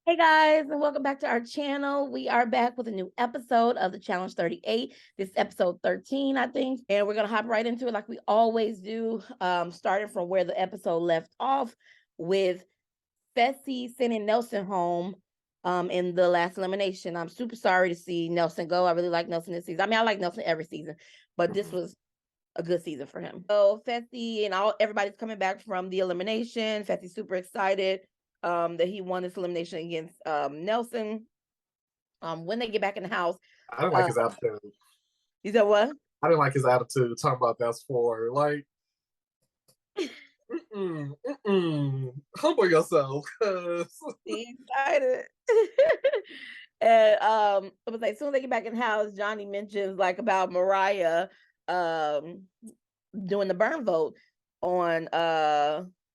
Hey guys, and welcome back to our channel. We are back with a new episode of the Challenge 38. This is episode 13, I think. And we're going to hop right into it like we always do, starting from where the episode left off with Fessy sending Nelson home in the last elimination. I'm super sorry to see Nelson go. I really like Nelson this season. I mean, I like Nelson every season, but this was a good season for him. So Fessy and everybody's coming back from the elimination. Fessy's super excited that he won this elimination against Nelson. When they get back in the house, I didn't like his attitude. You said what? I didn't like his attitude. Talking about that's for like, humble yourself. He's excited. And it was like as soon as they get back in the house, Johnny mentions like about Mariah doing the burn vote on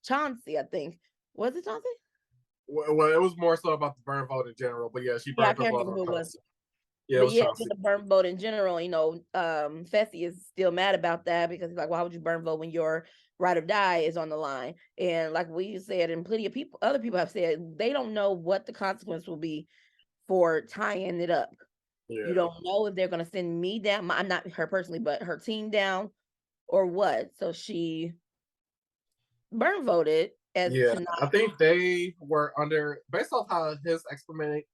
Chauncey, I think. Was it Chauncey? Well, it was more so about the burn vote in general, but yeah, she burned her vote on Chauncey. Yeah, it was Chauncey. The burn vote in general, Fessy is still mad about that because he's like, why would you burn vote when your ride or die is on the line? And like we said, and plenty of other people have said, they don't know what the consequence will be for tying it up. Yeah. You don't know if they're going to send me down. I'm not her personally, but her team down or what. So she burn voted. I think they were under, based off how his explanation,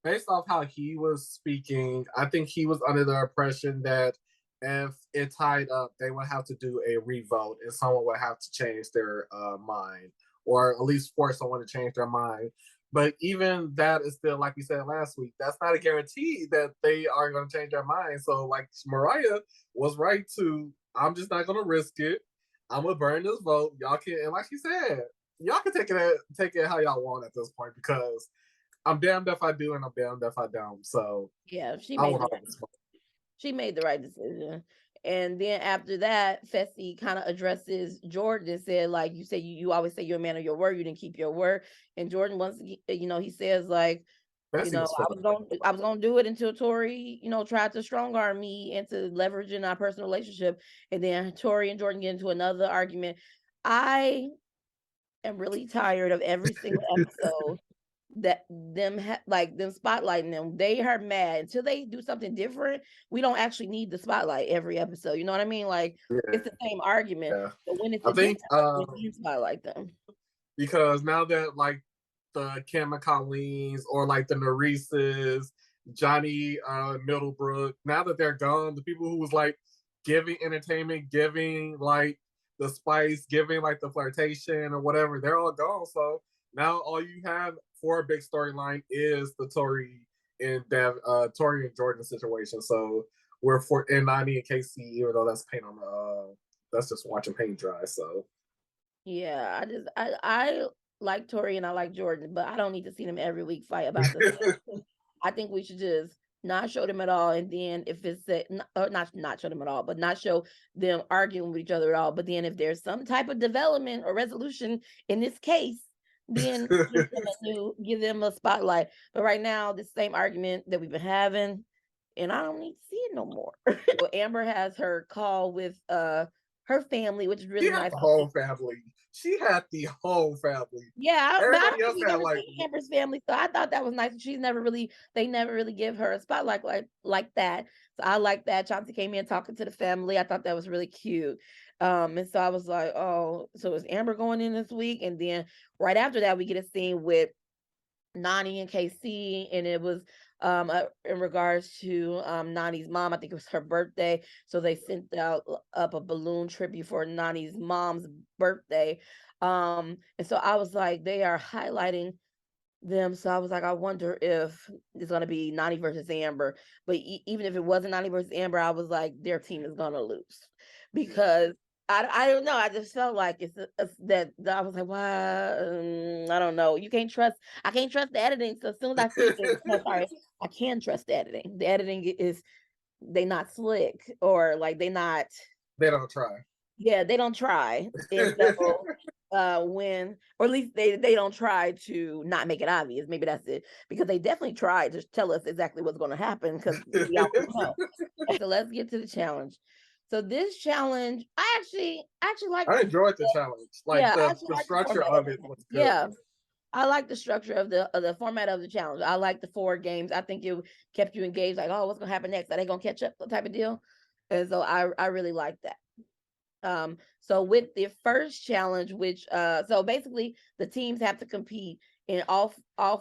based off how he was speaking, I think he was under the impression that if it tied up, they would have to do a revote and someone would have to change their mind, or at least force someone to change their mind. But even that is still, like we said last week, that's not a guarantee that they are going to change their mind. So like Mariah was right to, I'm just not going to risk it. I'm going to burn this vote. Y'all can, and like she said, y'all can take it how y'all want at this point, because I'm damned if I do and I'm damned if I don't. So yeah, she made the right decision. And then after that, Fessy kind of addresses Jordan and said, like, you say you always say you're a man of your word, you didn't keep your word. And Jordan he says like, Fessy I was gonna do it until Tori, tried to strong arm me into leveraging our personal relationship. And then Tori and Jordan get into another argument. I am really tired of every single episode that them spotlighting them. They are mad until they do something different. We don't actually need the spotlight every episode. You know what I mean? Like it's the same argument. Yeah. But when it's we spotlight them, because now that like the Kim and Colleen's or like the Narises, Johnny Middlebrook, now that they're gone, the people who was like giving entertainment, giving like the spice, giving like the flirtation or whatever, they're all gone. So now all you have for a big storyline is the Tori and Jordan situation. So we're for in Nani and Casey, even though that's paint on the that's just watching paint dry. So yeah, I like Tori and I like Jordan, but I don't need to see them every week fight about this. I think we should just not show them at all, and then if it's not show them at all, but not show them arguing with each other at all. But then if there's some type of development or resolution in this case, then give them a spotlight. But right now, the same argument that we've been having, and I don't need to see it no more. Well, Amber has her call with her family, which is really nice. The whole family. She had the whole family. Yeah, everybody else had like Amber's family, so I thought that was nice. They never really give her a spotlight like that. So I like that. Chauncey came in talking to the family. I thought that was really cute. And so I was like, oh, so is Amber going in this week? And then right after that, we get a scene with Nani and KC, and it was in regards to Nani's mom. I think it was her birthday, so they sent up a balloon tribute for Nani's mom's birthday. And so I was like, they are highlighting them. So I was like, I wonder if it's gonna be Nani versus Amber. But even if it wasn't Nani versus Amber, I was like, their team is gonna lose because I don't know. I just felt like it's that I was like, why? I don't know. I can't trust the editing. So as soon as I see it, I can trust the editing. The editing is they not slick or like they don't try. Yeah, they don't try. And so when, or at least they don't try to not make it obvious. Maybe that's it, because they definitely tried to tell us exactly what's going to happen because we all know. So let's get to the challenge. So this challenge, I actually like. I enjoyed the challenge. Like the structure of it was good. Yeah. I like the structure of the format of the challenge. I like the 4 games. I think it kept you engaged, like, oh, what's gonna happen next? Are they gonna catch up? Type of deal. And so I really like that. So with the first challenge, which so basically the teams have to compete in all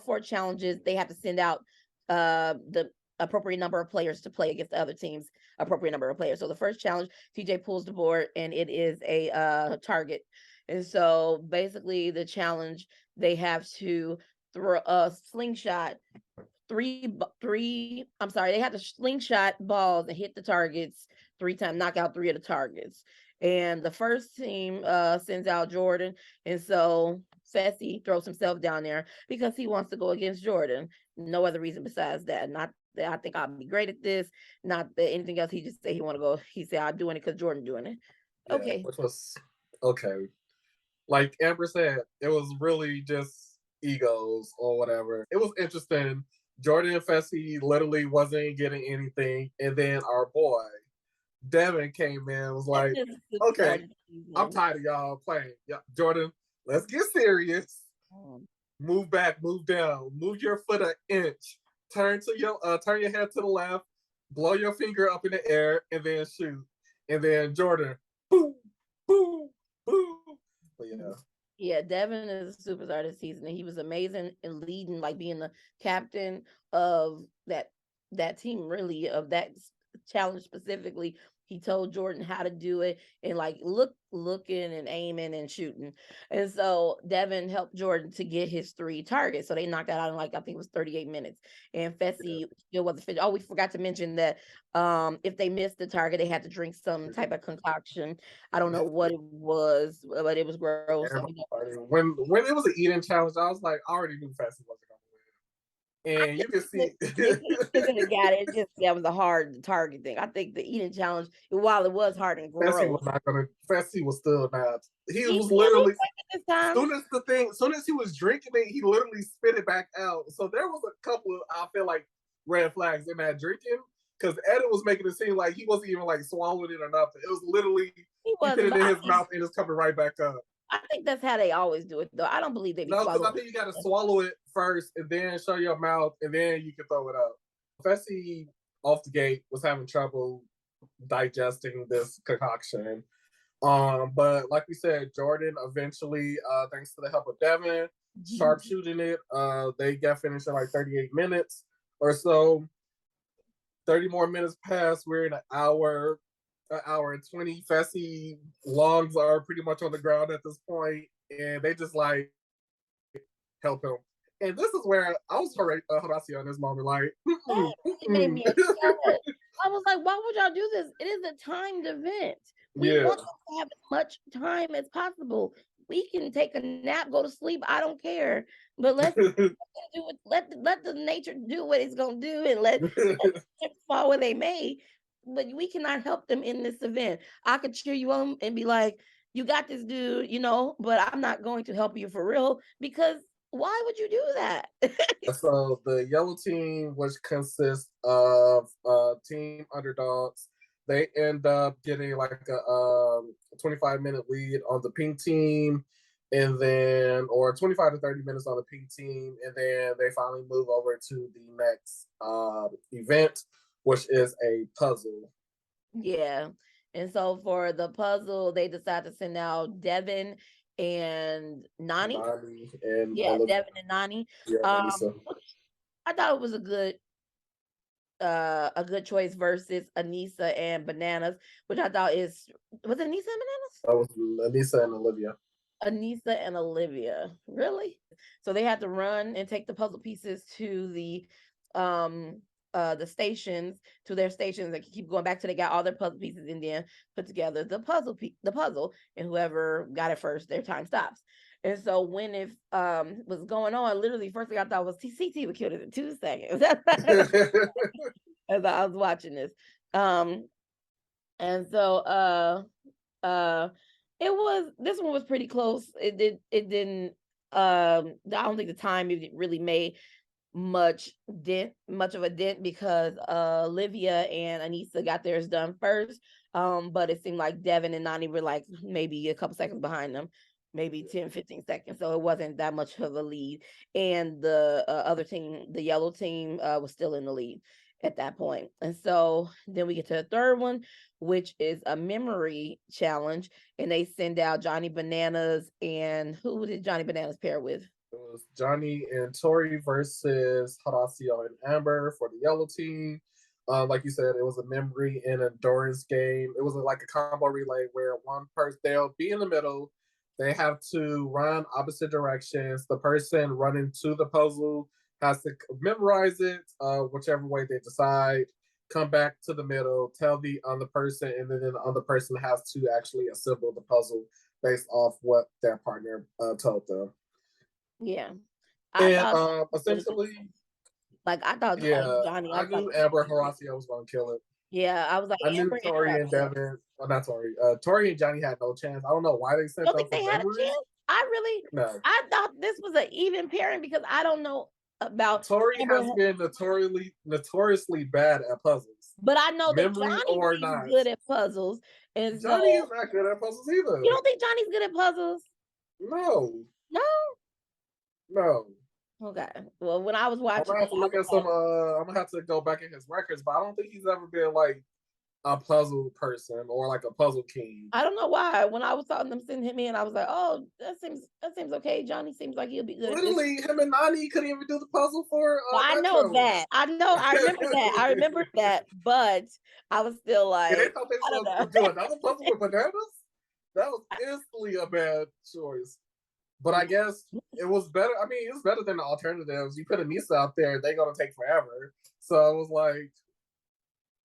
4 challenges. They have to send out the appropriate number of players to play against the other team's appropriate number of players. So the first challenge, TJ pulls the board and it is a target. And so basically the challenge, they have to throw a slingshot they have to slingshot balls and hit the targets 3 times, knock out 3 of the targets. And the first team sends out Jordan, and so Fessy throws himself down there because he wants to go against Jordan. No other reason besides that. Not that I think I'll be great at this, not that anything else. He just said he want to go. He said I'm doing it because Jordan doing it. Yeah, Okay. which was okay. Like Amber said, it was really just egos or whatever. It was interesting. Jordan and Fessy literally wasn't getting anything, and then our boy Devin came in and was like, "Okay, I'm tired of y'all playing. Yeah, Jordan, let's get serious. Move back, move down, move your foot an inch, turn your head to the left, blow your finger up in the air, and then shoot. And then Jordan, boom, boom, boom." But yeah. Yeah, Devin is a superstar this season, and he was amazing in leading, like being the captain of that team, really, of that challenge specifically. He told Jordan how to do it and like looking and aiming and shooting. And so Devin helped Jordan to get his 3 targets. So they knocked that out in like I think it was 38 minutes. And Fessy still wasn't finished. Oh, we forgot to mention that if they missed the target, they had to drink some type of concoction. I don't know what it was, but it was gross. When it was an eating challenge, I was like, I already knew Fessy wasn't gonna win. And you can see He could have got it. Just that was a hard target thing. I think the eating challenge, while it was hard and gross, Fessy was still not. He he was literally this time. soon as he was drinking it, he literally spit it back out. So there was a couple of I feel like red flags in that drinking because Ed was making it seem like he wasn't even like swallowing it or nothing. It was literally he put it in his mouth and it's coming right back up. I think that's how they always do it, though. I don't believe they be because I think you got to swallow it first and then show your mouth and then you can throw it up. Fessy off the gate was having trouble digesting this concoction. But like we said, Jordan eventually, thanks to the help of Devin, sharpshooting it, they got finished in like 38 minutes or so. 30 more minutes pass. We're in an hour and 20. Fessy lungs are pretty much on the ground at this point, and they just like help him. And this is where I was Horacio in this moment, like, it made me upset. I was like, why would y'all do this? It is a timed event. We want to have as much time as possible. We can take a nap, go to sleep. I don't care. But let's do it. Let the nature do what it's gonna do, and let fall where they may. But we cannot help them in this event. I could cheer you on and be like, "You got this, dude," but I'm not going to help you for real because why would you do that? So the yellow team, which consists of team underdogs, they end up getting like a 25-minute lead on the pink team, and then or 25 to 30 minutes on the pink team, and then they finally move over to the next event, which is a puzzle. Yeah. And so for the puzzle, they decide to send out Devin and Nani. Devin and Nani. I thought it was a good choice versus Anissa and Bananas, which I thought was it Anissa and Bananas? That was Anissa and Olivia. Anissa and Olivia. Really? So they had to run and take the puzzle pieces to the stations, to their stations, and keep going back till they got all their puzzle pieces and then put together the puzzle, and whoever got it first, their time stops. And so when it was going on, literally first thing I thought was CT would kill it in 2 seconds. As I was watching this. And so this one was pretty close. It didn't I don't think the time even really made much of a dent because Olivia and Anissa got theirs done first. But it seemed like Devin and Nani were like maybe a couple seconds behind them. maybe 10, 15 seconds. So it wasn't that much of a lead. And the other team, the yellow team, was still in the lead at that point. And so then we get to the third one, which is a memory challenge. And they send out Johnny Bananas. And who did Johnny Bananas pair with? It was Johnny and Tori versus Horacio and Amber for the yellow team. Like you said, it was a memory and endurance game. It was like a combo relay where one person, they'll be in the middle. They have to run opposite directions. The person running to the puzzle has to memorize it, whichever way they decide. Come back to the middle, tell the other person, and then the other person has to actually assemble the puzzle based off what their partner told them. Yeah. I And thought essentially, like I thought like yeah, Johnny, I I was like, knew Amber Horacio was going to kill it. yeah, I was like I knew Amber and Tori and Horacio. Devin, well, not Tori, Tori and Johnny had no chance. I don't know why they You sent don't them think for they had a memory. chance? No. I thought this was an even pairing because I don't know about Tori Amber, has been notoriously bad at puzzles, but I know that memory Johnny or is not. good at puzzles, and Johnny is so not good at puzzles you either. don't think Johnny's good at puzzles? No, No. no. Okay. Well, when I was I'm watching gonna have it, to I look was at some. like, I'm gonna have to go back in his records, but I don't think he's ever been like a puzzle person or like a puzzle king. I don't know why. When I was talking them sending him in, I was like, oh, that seems okay. Johnny seems like he'll be good at this. Literally, him and Nani couldn't even do the puzzle for Well, I that know challenge. that. I know. I remember that. I remember that. But I was still And they like, thought they I don't were know. going to do another puzzle with bananas? That was instantly a bad choice. But I guess it was better. I mean, it was better than the alternatives. You put Anissa out there, they're going to take forever. So I was like,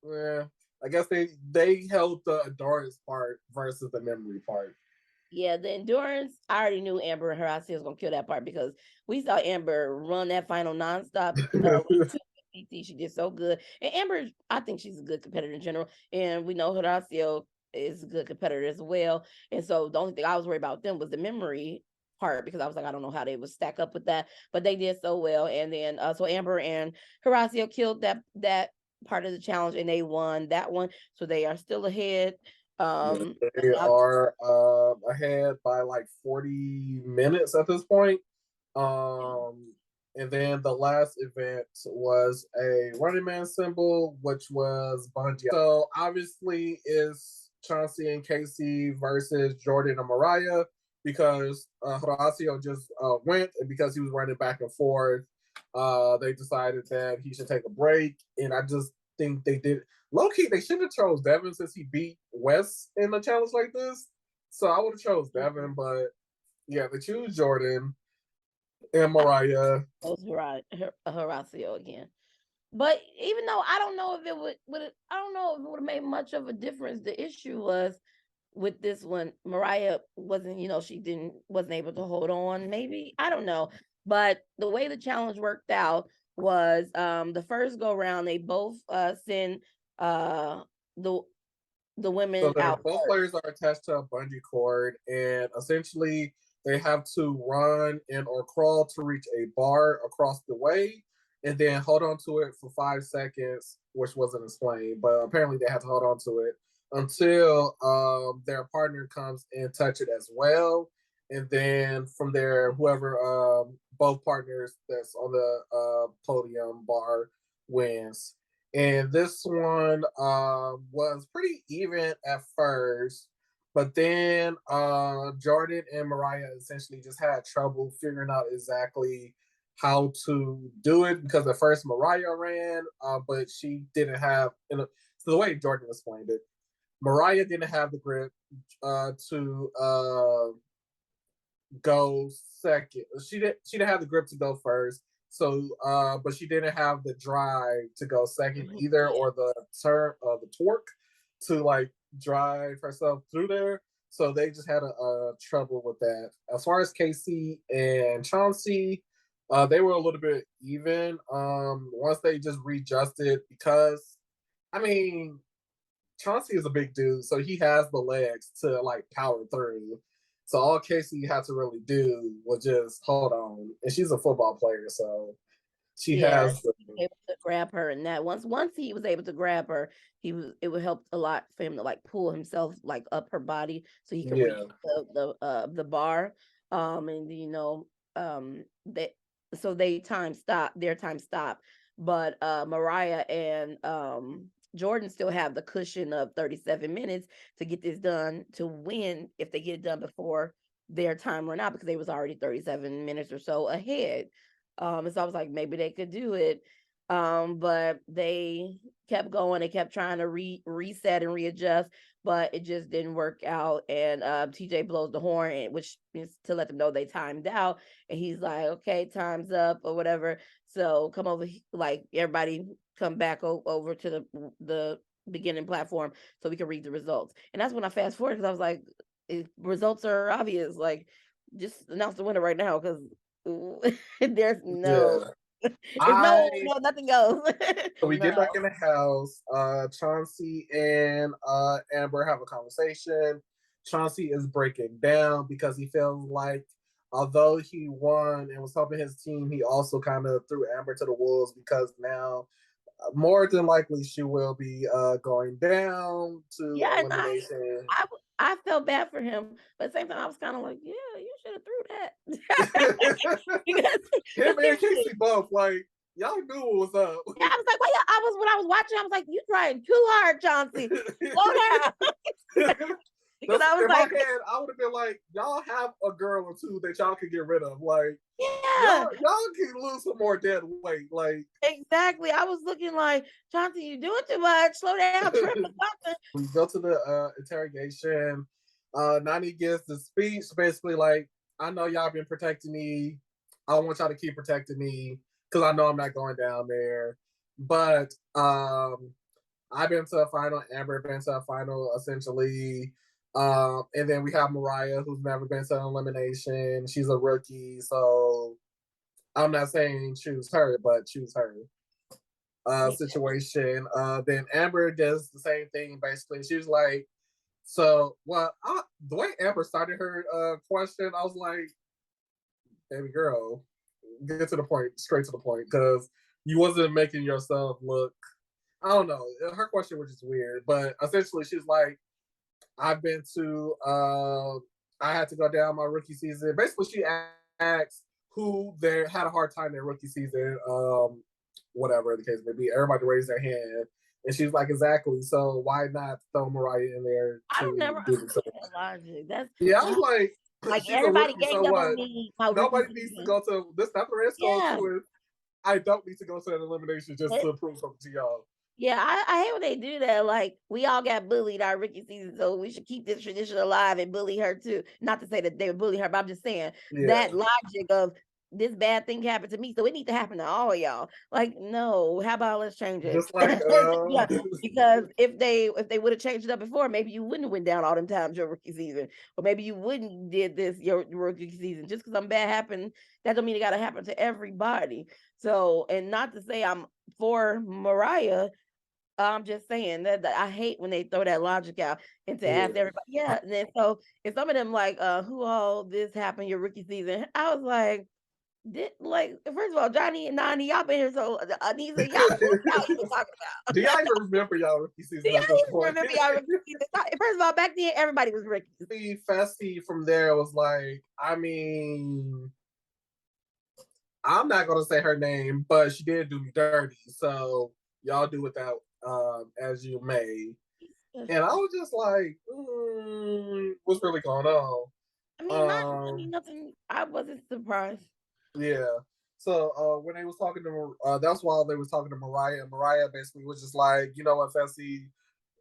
yeah. I guess they held the endurance part versus the memory part. Yeah, the endurance. I already knew Amber and Horacio was gonna kill that part because we saw Amber run that final nonstop. PT. She did so good, and Amber, I think she's a good competitor in general, and we know Horacio is a good competitor as well. And so the only thing I was worried about them was the memory part because I was like, I don't know how they would stack up with that, but they did so well. And then so Amber and Horacio killed that part of the challenge, and they won that one, so they are still ahead. They are ahead by like 40 minutes at this point. And then the last event was a running man symbol, which was bungee. So obviously is Chauncey and Casey versus Jordan and Mariah because Horacio just went, and because he was running back and forth, they decided that he should take a break. And I just think they did low key. They should have chose Devin since he beat Wes in a challenge like this. So I would have chose Devin, but yeah, they choose Jordan and Mariah. Horacio again. But even though I don't know if it I don't know if it would have made much of a difference. The issue was with this one, Mariah wasn't, wasn't able to hold on. Maybe I don't know, but the way the challenge worked out was the first go round they both send the women So out both first. players are attached to a bungee cord, and essentially they have to run and or crawl to reach a bar across the way, and then hold on to it for 5 seconds, which wasn't explained, but apparently they have to hold on to it until their partner comes and touch it as well, and then from there, whoever both partners that's on the podium bar wins. And this one was pretty even at first, but then Jordan and Mariah essentially just had trouble figuring out exactly how to do it because at first Mariah ran, but she didn't have. So the way Jordan explained it, Mariah didn't have the grip to go second. She didn't have the grip to go first. So, but she didn't have the drive to go second either, or the torque to like drive herself through there. So they just had a trouble with that. As far as Casey and Chauncey, they were a little bit even. Once they just readjusted because, I mean, Chauncey is a big dude, so he has the legs to like power through. So all Casey had to really do was just hold on, and she's a football player, so she Yeah, has. able to grab her, and that once he was able to grab her, it would help a lot for him to like pull himself like up her body so he could reach Yeah. the bar. And they so they their time stopped. But Mariah and Jordan still have the cushion of 37 minutes to get this done to win if they get it done before their time run out, because they was already 37 minutes or so ahead. And so I was like, maybe they could do it. But they kept going. They kept trying to reset and readjust, but it just didn't work out. And TJ blows the horn, which is to let them know they timed out. And he's like, okay, time's up or whatever. So come over, like everybody come back over to the beginning platform so we can read the results. And that's when I fast forward, because I was like, results are obvious. Like, just announce the winner right now, because there's no, Yeah. it's no, nothing goes. So we get back No. in the house. Chauncey and Amber have a conversation. Chauncey is breaking down because he feels like although he won and was helping his team, he also kind of threw Amber to the wolves because now more than likely she will be going down to Yeah, and elimination. I felt bad for him, but at the same time, I was kind of like, yeah, you should have threw that. Because Him and seriously, Casey both like y'all knew what was up. yeah, I was like, well, yeah, when I was watching, I was like, you trying too hard, Chauncey. Slow down. Because That's, I was in my like, head, I would have been like, y'all have a girl or two that y'all can get rid of. Like, yeah, y'all can lose some more dead weight. Like, exactly. I was looking like, Chauncey, you doing too much. Slow down, trip or something. we go to the interrogation. Nani gives the speech, basically like, I know y'all been protecting me. I want y'all to keep protecting me because I know I'm not going down there. But I've been to a final. Amber been to a final, essentially. And then we have Mariah, who's never been to an elimination. She's a rookie, so I'm not saying choose her, but choose her. Situation. Then Amber does the same thing. Basically, she's like, "So, well, the way Amber started her question, I was like, baby girl, get to the point, straight to the point, because you wasn't making yourself look. I don't know. Her question was just weird, but essentially, she's like, I've been to. I had to go down my rookie season. Basically, she asked who there had a hard time their rookie season. Whatever the case may be, everybody raised their hand, and she's like, exactly. So why not throw Mariah in there I don't to never do the understood same? that logic. That's Yeah, I was like, like she's a everybody rookie, so ganged up on what? me my rookie Nobody needs to season. go to this. Not the Red Skull Yeah. too. I don't need to go to an elimination just It, to prove something to y'all. yeah, I hate when they do that. Like, we all got bullied our rookie season, so we should keep this tradition alive and bully her too. Not to say that they would bully her, but I'm just saying Yeah, that logic of this bad thing happened to me, so it need to happen to all y'all. Like, no, how about let's change it? just like Yeah, because if they would have changed it up before, maybe you wouldn't have went down all them times your rookie season, or maybe you wouldn't did this your rookie season. Just because something bad happened, that don't mean it got to happen to everybody. So, and not to say I'm for Mariah. I'm just saying that I hate when they throw that logic out and to yeah. ask everybody. Yeah, and then so if some of them like, who all this happened your rookie season? I was like, did like first of all, Johnny and Nani, y'all been here so Anissa, y'all what y'all even talking about? Do y'all even remember y'all rookie Do season y'all at this even point? remember y'all rookie season? First of all, back then everybody was rookies. The Fessy from there was like, I mean, I'm not gonna say her name, but she did do me dirty. So y'all do with that as you may. And I was just like, what's really going on? I mean nothing. I wasn't surprised. Yeah. So when they was talking to that's while they was talking to Mariah, and Mariah basically was just like, you know what, Fessy,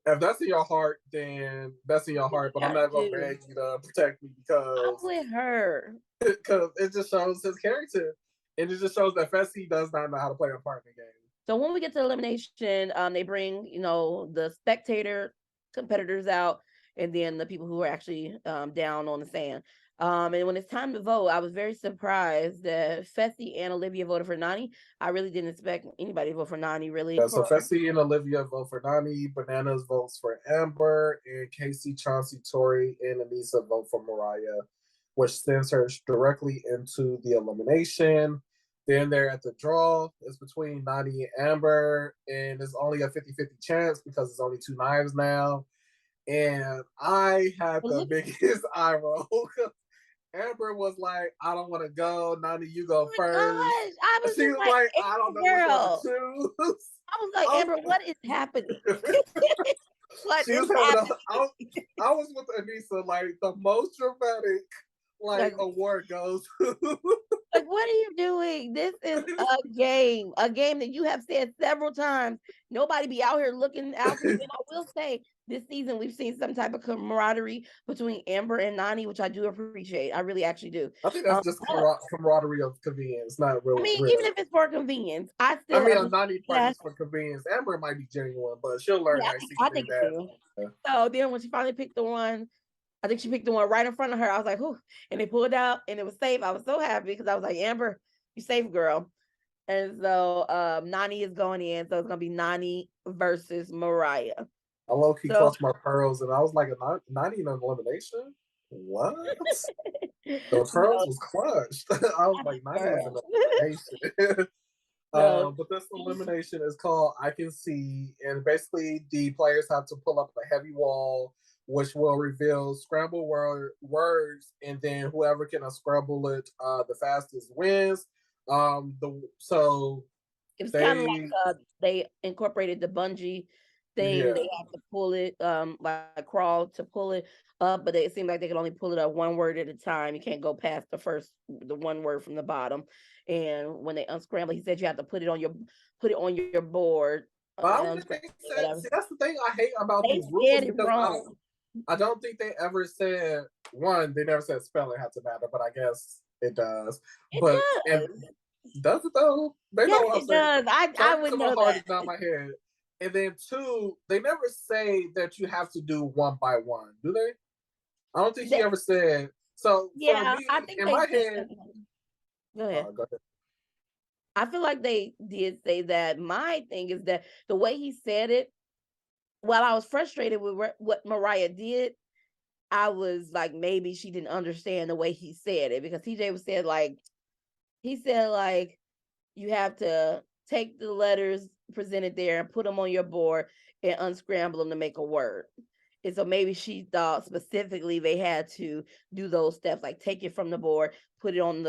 if that's in your heart, then that's in your heart. But I'm Gotta not gonna do. beg you to protect me I'm with her. because it just shows his character, and it just shows that Fessy does not know how to play a part in the game. So when we get to elimination, they bring the spectator competitors out, and then the people who are actually down on the sand. And when it's time to vote, I was very surprised that Fessy and Olivia voted for Nani. I really didn't expect anybody to vote for Nani. Really, So Fessy and Olivia vote for Nani, Bananas votes for Amber, and Casey, Chauncey, Tori, and Anissa vote for Mariah, which sends her directly into the elimination. Then they're at the draw. It's between Nani and Amber, and it's only a 50-50 chance because it's only two knives now. And I had But the look, biggest eye roll. Amber was like, I don't want to go. Nani, you oh go my first. gosh, I was She just was like, like, I don't Amber know which one to girl. choose. I was like, I was, Amber, what is happening? What she is was having happening? I was with Anissa, like the most dramatic like Like, award goes. like, what are you doing? This is a game that you have said several times. Nobody be out here looking out for you. And I will say, this season we've seen some type of camaraderie between Amber and Nani, which I do appreciate. I really actually do. I think that's just But, camaraderie of convenience, not I real. mean, Real. even if it's for convenience, I I still mean, a appreciate 90 part that. just for convenience. Amber might be genuine, but she'll learn Yeah, next I season think it that. too. So then when she finally picked the one, I think she picked the one right in front of her. I was like, whew. And they pulled out and it was safe. I was so happy because I was like, Amber, you safe, girl. And so Nani is going in. So it's gonna be Nani versus Mariah. I low key So clutched my pearls, and I was like, a 90 in elimination? What? The pearls no, was clutched. I was like, 90 is girl. an elimination. No, But this elimination is called I Can See, and basically the players have to pull up a heavy wall, which will reveal scramble words, and then whoever can unscramble it the fastest wins. So it was kind of they, like they incorporated the bungee thing. yeah, They had to pull it, like crawl to pull it up, but it seemed like they could only pull it up one word at a time. You can't go past the one word from the bottom. And when they unscramble, he said you have to put it on your board. but I don't think they said. Whatever. See, that's the thing I hate about They these rules said it because wrong. I don't think they ever said one. They never said spelling had to matter, but I guess it does. It But and does. does it though? They know Yes, what I'm it saying. does. I Talking would to my know heart that. is not my head. And then two, they never say that you have to do one by one, do they? I don't think he That ever said. So for yeah, me, I think in they my said head, go ahead. go ahead. I feel like they did say that. My thing is that the way he said it, while I was frustrated with what Mariah did, I was like, maybe she didn't understand the way he said it because TJ was said like he said like you have to take the letters presented there and put them on your board and unscramble them to make a word. And so maybe she thought specifically they had to do those steps, like take it from the board, put it on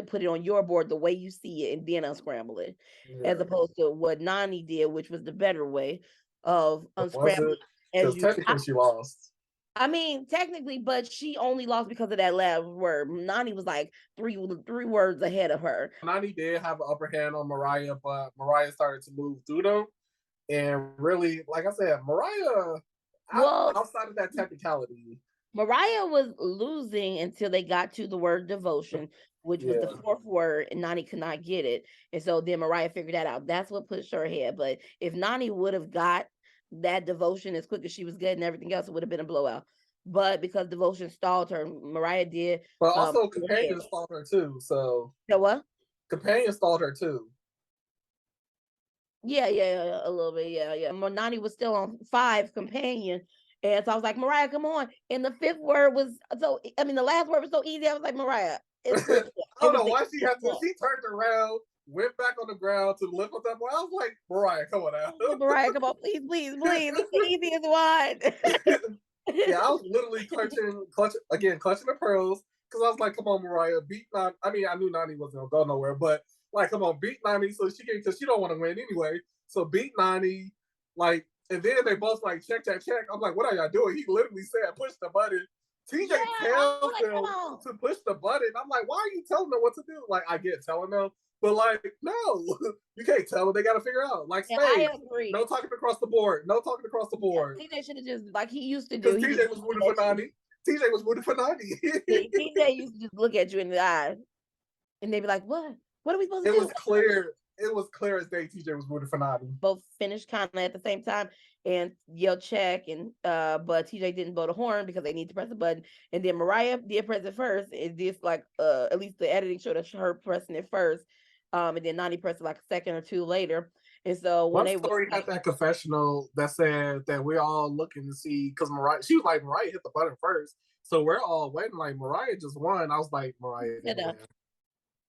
put it on your board the way you see it, and then unscramble it, as Yeah. opposed to what Nani did, which was the better way of Was unscrambling it? as Because you. technically she lost. I mean, technically, but she only lost because of that last word. Nani was like three words ahead of her. Nani did have an upper hand on Mariah, but Mariah started to move through them. And really, like I said, Mariah, Well, outside of that technicality, Mariah was losing until they got to the word devotion, which was the yeah. fourth word, and Nani could not get it. And so then Mariah figured that out. That's what pushed her ahead. But if Nani would have got that devotion as quick as she was getting everything else, it would have been a blowout. But because devotion stalled her, Mariah did But also, go ahead. Companion stalled her too. So, So what? Companion stalled her too. Yeah, a little bit. Yeah. Nani was still on 5 companion. And so I was like, Mariah, come on. And the fifth word was the last word was so easy. I was like, Mariah, it's I cool. It don't was know the why she had easiest to. one. She turned around, went back on the ground to lift up that one. I was like, Mariah, come on out. Mariah, come on, please. It's the easiest one. Yeah, I was literally clutching the pearls because I was like, come on, Mariah, beat Nani. I mean, I knew Nani wasn't gonna go nowhere, but like, come on, beat Nani so she can, because she don't want to win anyway. So beat Nani, like, and then they both like check. I'm like, what are y'all doing? He literally said, push the button. TJ Yeah, I was tells like, come them on. to push the button. I'm like, why are you telling them what to do? Like, I get telling them, but like, no, you can't tell them. They got to figure out. Like, And I spades, no agree. talking across the board. No talking across the Yeah, board. TJ should have just like he used to do. Because He TJ just was looked rooting for at you. Nani. TJ was rooting for Nani. TJ used to just look at you in the eye, and they'd be like, "What? What are we supposed to It do?" was clear. It was clear as day. TJ was rooting for Nani. Both finished kind of at the same time and yelled check, and but TJ didn't blow the horn because they need to press the button, and then Mariah did press it first. It just like at least the editing showed us her pressing it first, and then Nani pressed it like a second or two later. And so when One they went story had that confessional that said that we're all looking to see, because Mariah, she was like, Mariah hit the button first, so we're all waiting like Mariah just won. I was like, Mariah didn't win.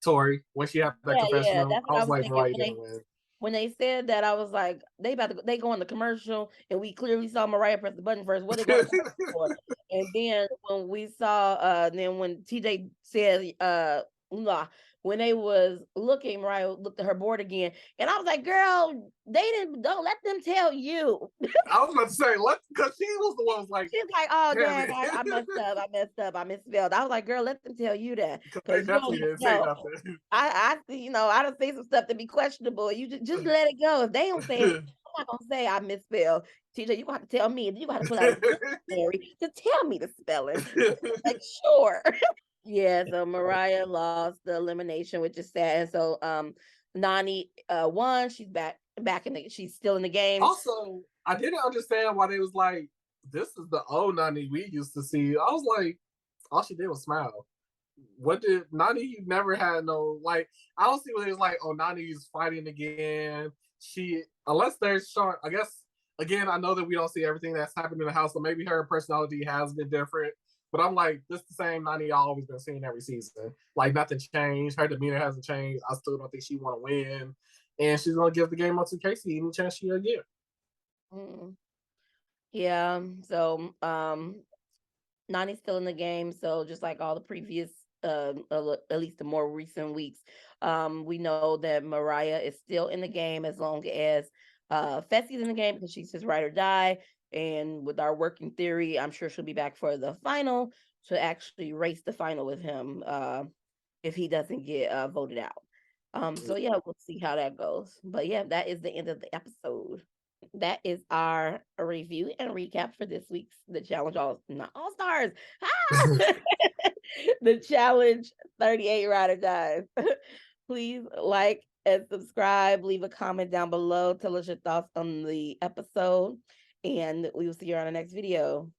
Tori, when she had that Yeah, confessional, that's I what I was was like, thinking Mariah didn't win. when they said that. I was like, they go on the commercial, and we clearly saw Mariah press the button first. What they going to commercial for? And then when we saw, then when TJ said, nah, when they was looking, Mariah looked at her board again, and I was like, girl, don't let them tell you. I was about to say, because she was the one who was like, She's like, oh, damn dang, it. I messed up, I misspelled. I was like, girl, let them tell you that, Because they because you definitely don't didn't say know. nothing. I I don't say some stuff that be questionable. You just let it go. If they don't say it, I'm not gonna say I misspelled. TJ, you gonna have to tell me. You gonna have to pull out a dictionary to tell me the spelling. Like, sure. Yeah, so Mariah lost the elimination, which is sad. And so Nani won. She's back she's still in the game. Also, I didn't understand why they was like, this is the old Nani we used to see. I was like, all she did was smile. What did Nani never had no like? I don't see what it's like. Oh, Nani's fighting again. She unless they're showing. I guess again, I know that we don't see everything that's happened in the house, so maybe her personality has been different. But I'm like, this is the same Nani I've always been seeing every season. Like nothing changed. Her demeanor hasn't changed. I still don't think she want to win, and she's gonna give the game up to Casey any chance she'll get. Mm. Yeah. So Nani's still in the game. So just like all the previous, at least the more recent weeks, we know that Mariah is still in the game as long as Fessy's in the game, because she's his ride or die. And with our working theory, I'm sure she'll be back for the final to actually race the final with him if he doesn't get voted out. So yeah, we'll see how that goes. But yeah, that is the end of the episode. That is our review and recap for this week's The Challenge not All Stars. Ah! The Challenge 38 Ride or Dies. Please like and subscribe. Leave a comment down below. Tell us your thoughts on the episode. And we will see you on the next video.